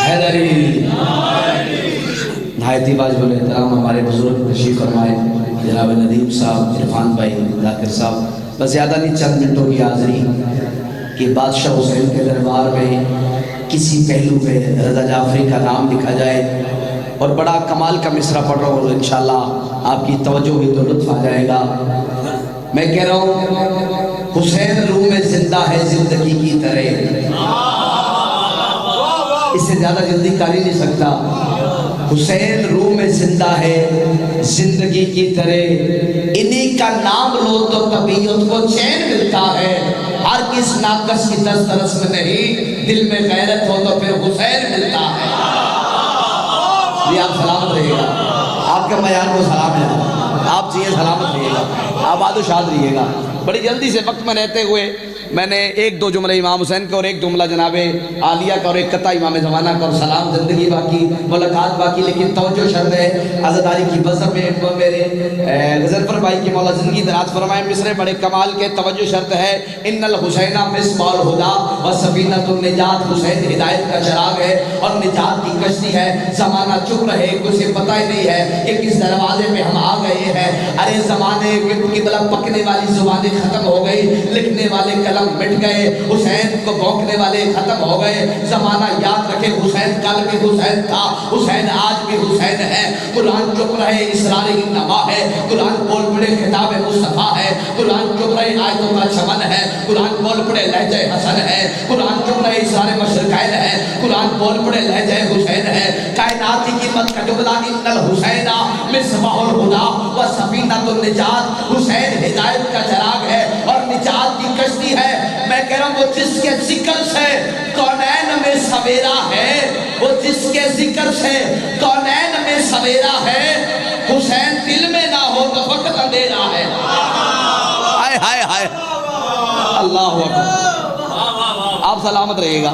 حیدری نہایت ہی واجب احترام ہمارے بزرگ تشریف فرمائے جناب ندیم صاحب، عرفان بھائی، ذاکر صاحب، بس زیادہ نہیں، چند منٹوں کی حاضری کہ بادشاہ حسین کے دربار میں کسی پہلو پہ رضا جعفری کا نام لکھا جائے اور بڑا کمال کا مصرع پڑھ رہا ہوں، انشاءاللہ آپ کی توجہ ہوئی تو لطف آ جائے گا۔ میں کہہ رہا ہوں حسین روح میں زندہ ہے زندگی کی طرح، اس سے زیادہ جلدی کر ہی نہیں سکتا۔ حسین روح میں زندہ ہے زندگی کی طرح، انہی کا نام لو تو طبیعت کو چین ملتا ہے، ہر کس ناقص کی دسترس میں نہیں، دل میں غیرت ہو تو پھر حسین ملتا ہے۔ یہ آپ سلامت رہیے گا، آپ کے معیار کو سلام ہے، آپ چاہیے سلامت رہیے گا، آباد و شاد رہیے گا۔ بڑی جلدی سے وقت میں رہتے ہوئے میں نے ایک دو جملے امام حسین کا اور ایک جملہ جناب عالیہ کا اور ایک قطعہ امام زمانہ کا اور سلام، زندگی باقی، ملاقات باقی، لیکن توجہ شرط ہے عزاداری کی بزم میں میرے غزنفر بھائی کی مولا زندگی دراز فرمائے، مصرے بڑے کمال کے، توجہ شرط ہے ان الحسین مصباح الہدا و سفینۃ النجات، حسین ہدایت کا چراغ ہے اور نجات کی کشتی ہے۔ زمانہ چپ رہے، کچھ پتہ ہی نہیں ہے کہ کس دروازے پہ ہم آ گئے ہیں۔ ارے زمانے کی بلا پکنے والی زبانیں ختم ہو گئی، لکھنے والے قلم مٹ گئے، حسین کو بھونکنے والے ختم ہو گئے۔ زمانہ یاد رکھے حسین کل بھی حسین تھا، حسین آج بھی حسین ہے۔ قرآن چپ رہے اسرار نما ہے، قرآن بول پڑے خطاب مصطفیٰ ہے، قرآن چپ رہے آیتوں کا چمن ہے، قرآن بول پڑے لہجہ حسن ہے، قرآن چپ رہے اسرار مشرقین ہے، قرآن بول پڑے لہجہ حسین ہے۔ کائنات کی قیمت کا جملہ ان الحسین مصباح الہدا و سفینۃ النجات، حسین ہدایت کا چراغ ہے اور نجات کی کشتی ہے۔ میں کہہ رہا ہوں وہ جس کے ذکر سے کونین میں سویرا ہے، وہ جس کے ذکر سے کونین میں سویرا ہے، حسین دل میں نہ ہو تو وقت اندھیرا ہے۔ ہائے ہائے ہائے، اللہ اکبر، آپ سلامت رہیے گا،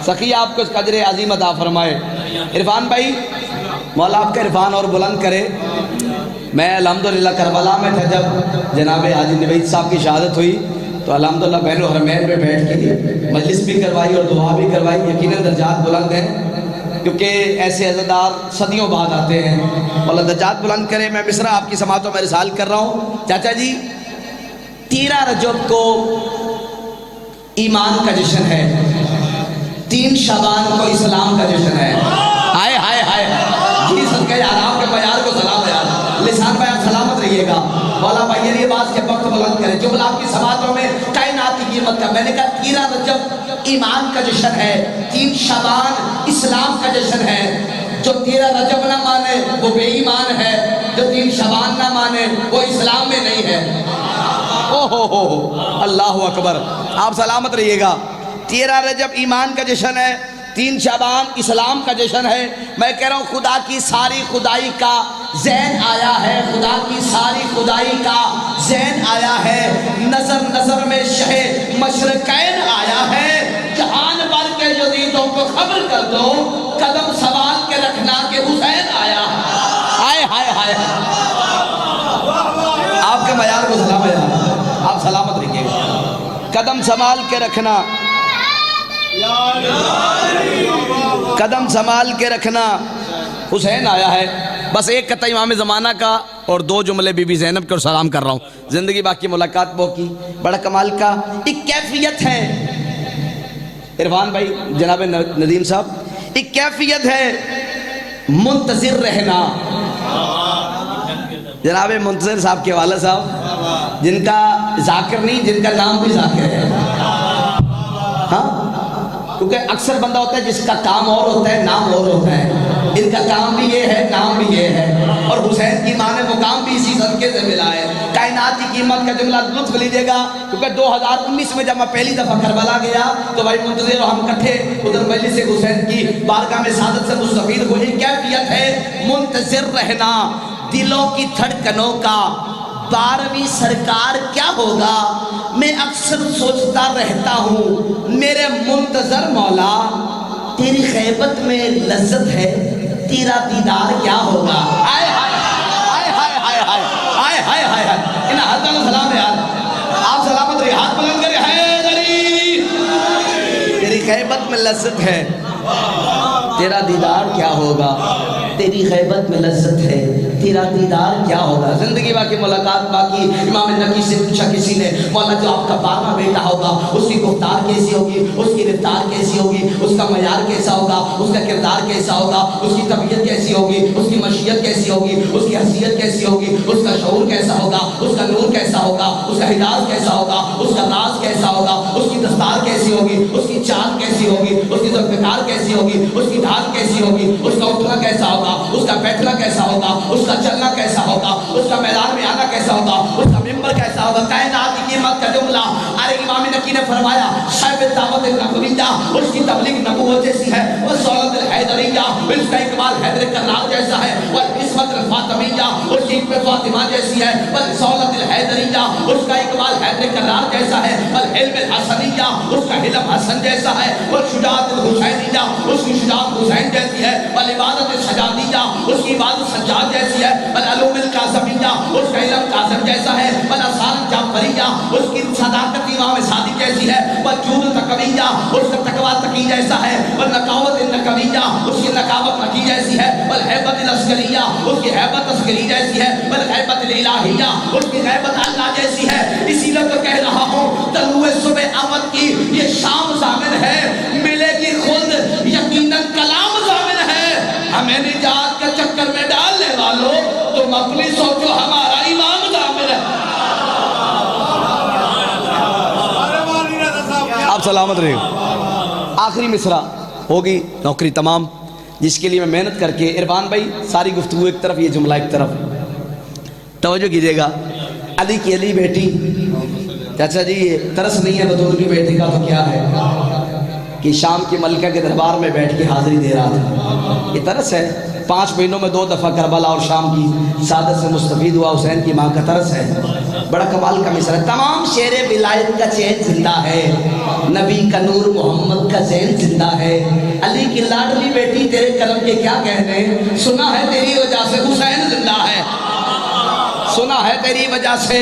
سخی آپ کو اس قدر عظیم عطا فرمائے۔ عرفان بھائی، مولا آپ کا عرفان اور بلند کرے۔ میں الحمدللہ کربلا میں تھا جب جناب حاجی نوید صاحب کی شہادت ہوئی، تو الحمدللہ بین الحرمین میں بیٹھ کے مجلس بھی کروائی اور دعا بھی کروائی۔ یقیناً درجات بلند ہیں کیونکہ ایسے عزادار صدیوں بعد آتے ہیں، اللہ درجات بلند کرے۔ میں مصرع آپ کی سماعتوں میں رسال کر رہا ہوں۔ چاچا جی، 13 رجب کو ایمان کا جشن ہے، 3 شعبان کو اسلام کا جشن ہے۔ ہائے ہائے ہائے، جی صدقہ یار آپ کے معیار کو سلام ہے یار، لسان پہ آپ سلامت رہیے گا۔ مولا بھائی یہ باز کے وقت بلند کرے، جملہ آپ کی سماعتوں میں کائنات کی قیمت کا۔ میں نے کہا 13 رجب ایمان کا جشن ہے، 3 شعبان اسلام کا جشن ہے۔ جو 13 رجب نہ مانے وہ بے ایمان ہے، جو 3 شعبان نہ مانے وہ اسلام میں نہیں ہے۔ اللہ اکبر، آپ سلامت رہیے گا۔ 13 رجب ایمان کا جشن ہے، 3 شعبان اسلام کا جشن ہے۔ میں کہہ رہا ہوں خدا کی ساری خدائی کا زین آیا ہے، خدا کی ساری خدائی کا زین آیا ہے۔ نظر نظر میں شہ مشرقین آیا ہے، جہان بھر کے یزیدوں کو خبر کر دو، قدم سنبھال کے رکھنا کہ حسین آیا ہے۔ ہائے ہائے ہائے، آپ کے معیار کو سلام ہے، آپ سلامت رہیے گا۔ قدم سنبھال کے رکھنا، قدم سنبھال کے رکھنا، حسین آیا ہے۔ بس ایک قطعہ امام زمانہ کا اور 2 جملے بی بی زینب کے اور سلام کر رہا ہوں۔ زندگی باقی، ملاقات باقی، بڑا کمال کا ایک کیفیت ہے عرفان بھائی، جناب ندیم صاحب، ایک کیفیت ہے منتظر رہنا۔ جناب منتظر صاحب کے والد صاحب، جن کا ذاکر نہیں، جن کا نام بھی ذاکر ہے، ہاں، کیونکہ اکثر بندہ ہوتا ہے جس کا کام اور ہوتا ہے، نام اور ہوتا ہے۔ ان کا کام بھی یہ ہے، نام بھی یہ ہے، اور حسین کی ماں نے مقام بھی اسی صدقے سے ملا ہے۔ کائنات کی قیمت کا جملہ لطف لیجیے گا، کیونکہ 2019 میں جب میں پہلی دفعہ کربلا گیا تو بھائی منتظر اور ہم کٹھے ادھر مجلس حسین کی بارگاہ میں سعادت سے مستفید ہوئے۔ کیفیت ہے منتظر رہنا، دلوں کی دھڑکنوں کا 12ویں سرکار کیا ہوگا، میں اکثر سوچتا رہتا ہوں میرے منتظر مولا، تیری غیبت میں لذت ہے، تیرا دیدار کیا ہوگا۔ آئے ہائے آئے ہائے آئے ہائے آئے ہائے آئے ہائے، انہا حد اللہ سلام ہے یار، آپ سلامت رہے، ہاتھ بلند کرے، حیدری، تیری غیبت میں لذت ہے، تیرا دیدار کیا ہوگا، تیری غیبت میں لذت ہے، تیرا دیدار کیا ہوگا. زندگی باقی ملاقات باقی. امام نبی سے پوچھا کسی نے، مولا جو آپ کا 12واں بیٹا ہوگا اس کی گفتار کیسی ہوگی، اس کی رفتار کیسی ہوگی، اس کا معیار کیسا ہوگا، اس کا کردار کیسا ہوگا، اس کی طبیعت کیسی ہوگی، اس کی مشیت کیسی ہوگی، اس کی حیثیت کیسی ہوگی، اس کا شعور کیسا ہوگا، اس کا نور کیسا ہوگا، اس کا حجاز کیسا ہوگا، اس کا راز کیسا ہوگا، اس کی دستار کیسی ہوگی، اس کی چال کیسی ہوگی، اس کی ذوالفقار کیسی ہوگی، اس کی ڈھال کیسی ہوگی، اس کا اٹھنا کیسا ہوگا، اس کا بیٹھنا کیسا ہوگا، اس کا چلنا کیسا ہوگا، اس کا میدان میں آنا کیسا ہوگا، اس کا ممبر کیسا ہوگا. کائنات کی قیمت کا جملہ. ارے امام نکی نے فرمایا صاحب دعوت نبویہ، اس کی تبلیغ نبوت جیسی ہے، وہ سولت الحیدریہ، اس کا اقبال حیدر کرار جیسا ہے، والعصمت الفاطمیہ، اس کی فاطمہ جیسی ہے، والسولت الحیدریہ، اس کا اقبال حیدر کرار جیسا ہے، والعلم الحسنیہ، اس کا علم حسن جیسا ہے، والشجاعت الحسینیہ، اس کی شجاعت حسین جیسی ہے، والعبادت السجادیہ، اس کی عبادت سجاد جیسی ہے، والعلوم القاسمیہ، اس کا علم قاسم جیسا ہے، والاسرار جعفریہ، اس کی صداقت امام صادق جیسی ہے، والجود تقویہ، اس کا تقوی تقی جیسا ہے، والنقاوت النقویہ، اس کی نقاوت نقی جیسی ہے، والحیبت العسکریہ، اس کی حیبت عسکری جیسی ہے، والغیبت الالہیہ، اس کی غیبت اللہ جیسی ہے. اسی لیے تو کہہ رہا ہوں طلوع صبح اول کی یہ شام ضامن ہے، ملے گی خلد یقیناً کلام ضامن ہے. ہمیں نجات کے چکر میں ڈالنے والوں تم اپنی سوچو ہمارا امام ضامن ہے. آپ سلامت رہے. آخری مصرع ہوگی نوکری تمام، جس کے لیے میں محنت کر کے. عرفان بھائی ساری گفتگو ایک طرف، یہ جملہ ایک طرف، توجہ کیجئے گا. علی کی علی بیٹی، چاچا جی یہ ترس نہیں ہے بطور کی بیٹی کا تو کیا ہے کہ شام کی ملکہ کے دربار میں بیٹھ کے حاضری دے رہا تھا. یہ ترس ہے. 5 مہینوں میں 2 دفعہ کربلا اور شام کی سعادت سے مستفید ہوا. حسین کی ماں کا ترس ہے. بڑا کمال کا مصرع ہے. تمام شیر ولایت کا چین زندہ ہے، نبی کا نور محمد کا زین زندہ ہے. علی کی لاڈلی بیٹی تیرے کرم کے کیا کہنے، سنا ہے تیری وجہ سے حسین زندہ ہے، سنا ہے تیری وجہ سے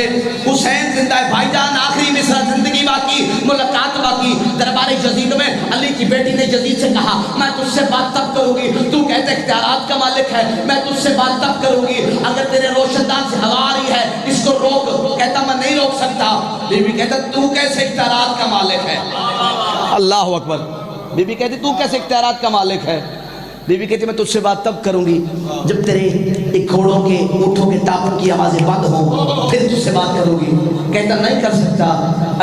حسین زندہ ہے. بھائی جان آخری مصرع، زندگی باقی ملاقات باقی. دربار یزید میں علی کی بیٹی نے یزید سے کہا میں تجھ سے بات تب کروں گی، تو کہتے اختیارات کا مالک ہے، میں تجھ سے بات تب کروں گی اگر تیرے روشن دان سے ہوا آ رہی ہے، اس کو روک. کہتا میں نہیں روک سکتا. بی بی کہتا تو کیسے اختیارات کا مالک ہے. اللہ اکبر. بی بی کہتی تو کیسے اختیارات کا مالک ہے. بی بی کہتی میں تجھ سے بات تب کروں گی جب تیرے ایک گھوڑوں کے اونٹوں کے ٹاپوں کی آوازیں بند ہوں، پھر تجھ سے بات کروں گی. کہتا نہیں کر سکتا.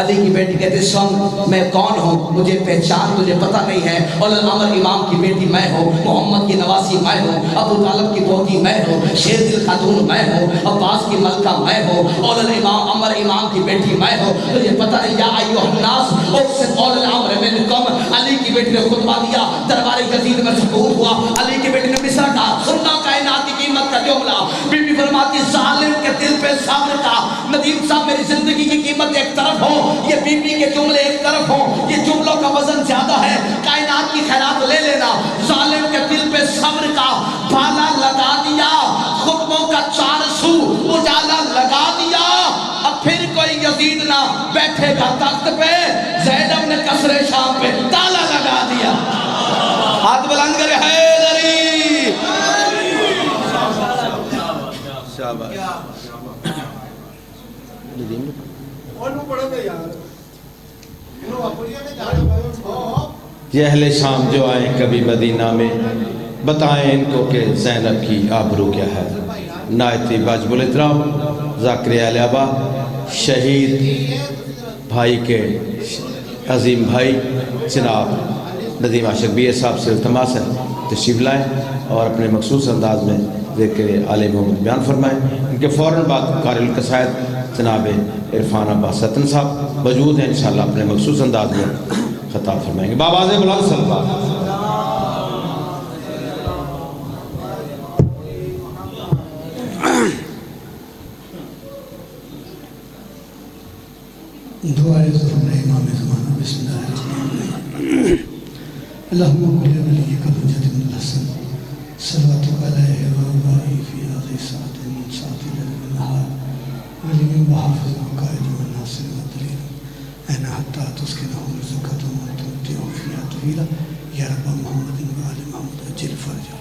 علی کی بیٹی کہتے سن میں کون ہوں، مجھے پہچان تجھے پتہ نہیں ہے. اولو الامر امام کی بیٹی میں ہوں، محمد کی نواسی میں ہوں، ابو طالب کی پوتی میں ہوں، شیر دل خاتون میں ہوں، عباس کی ملکہ میں ہوں، اولو الامام عمر امام کی بیٹی میں ہوں. تجھے پتہ نہیں یا ایھا الناس اقسم اولو الامر منکم. علی کی بیٹی نے خطبہ دیا، دربار یزید میں سکوت ہوا. علی کی بیٹی نے مصرع کہا، سننا کائنات کی قیمت کا جملہ. بی بی فرماتی ظالم کے دل پہ صبر کا. ندیم صاحب میری زندگی کی قیمت ایک طرف ہو، یہ بی بی کے جملے ایک طرف ہو، یہ جملوں کا وزن زیادہ ہے. کائنات کی خیرات لے لینا. ظالم کے دل پہ صبر کا بھالا لگا دیا، خطبوں کا 400 اجالا لگا دیا. اب پھر کوئی یزید نہ بیٹھے گا تخت پہ، زینب نے قصر شام پہ تالا لگا دیا. ہاتھ بلند کرے حیدری. یہ اہل شام جو آئیں کبھی مدینہ میں، بتائیں ان کو کہ زینب کی آبرو کیا ہے. نایتی واجب الاحترام ذاکر علی آباد شہید بھائی کے عظیم بھائی جناب ندیم عاشق بی صاحب سے التماس ہے تشریف لائیں اور اپنے مخصوص انداز میں ذکر آل محمد بیان فرمائیں. ان کے فوراً بعد قاری القصائد جناب عرفان عباس ستن صاحب موجود ہیں، انشاءاللہ اپنے مخصوص انداز میں خطاب فرمائیں گے. بآواز بلند صلی اللہ علیہ وسلم. دعائے ضرور امام زمانہ. بسم اللہ الرحمن الرحیم. اللہم قل ولی کا حجت بن الحسن صلواتک علیہ وآلہ فی هذه الساعة من ساعة الليل والنهار ولی وحافظ وقائد والناصر والدلیل اين حتى تسکنهم رزقة وتمتعهم فيها طویلا یا رب محمد وآل محمد عجل فرجہ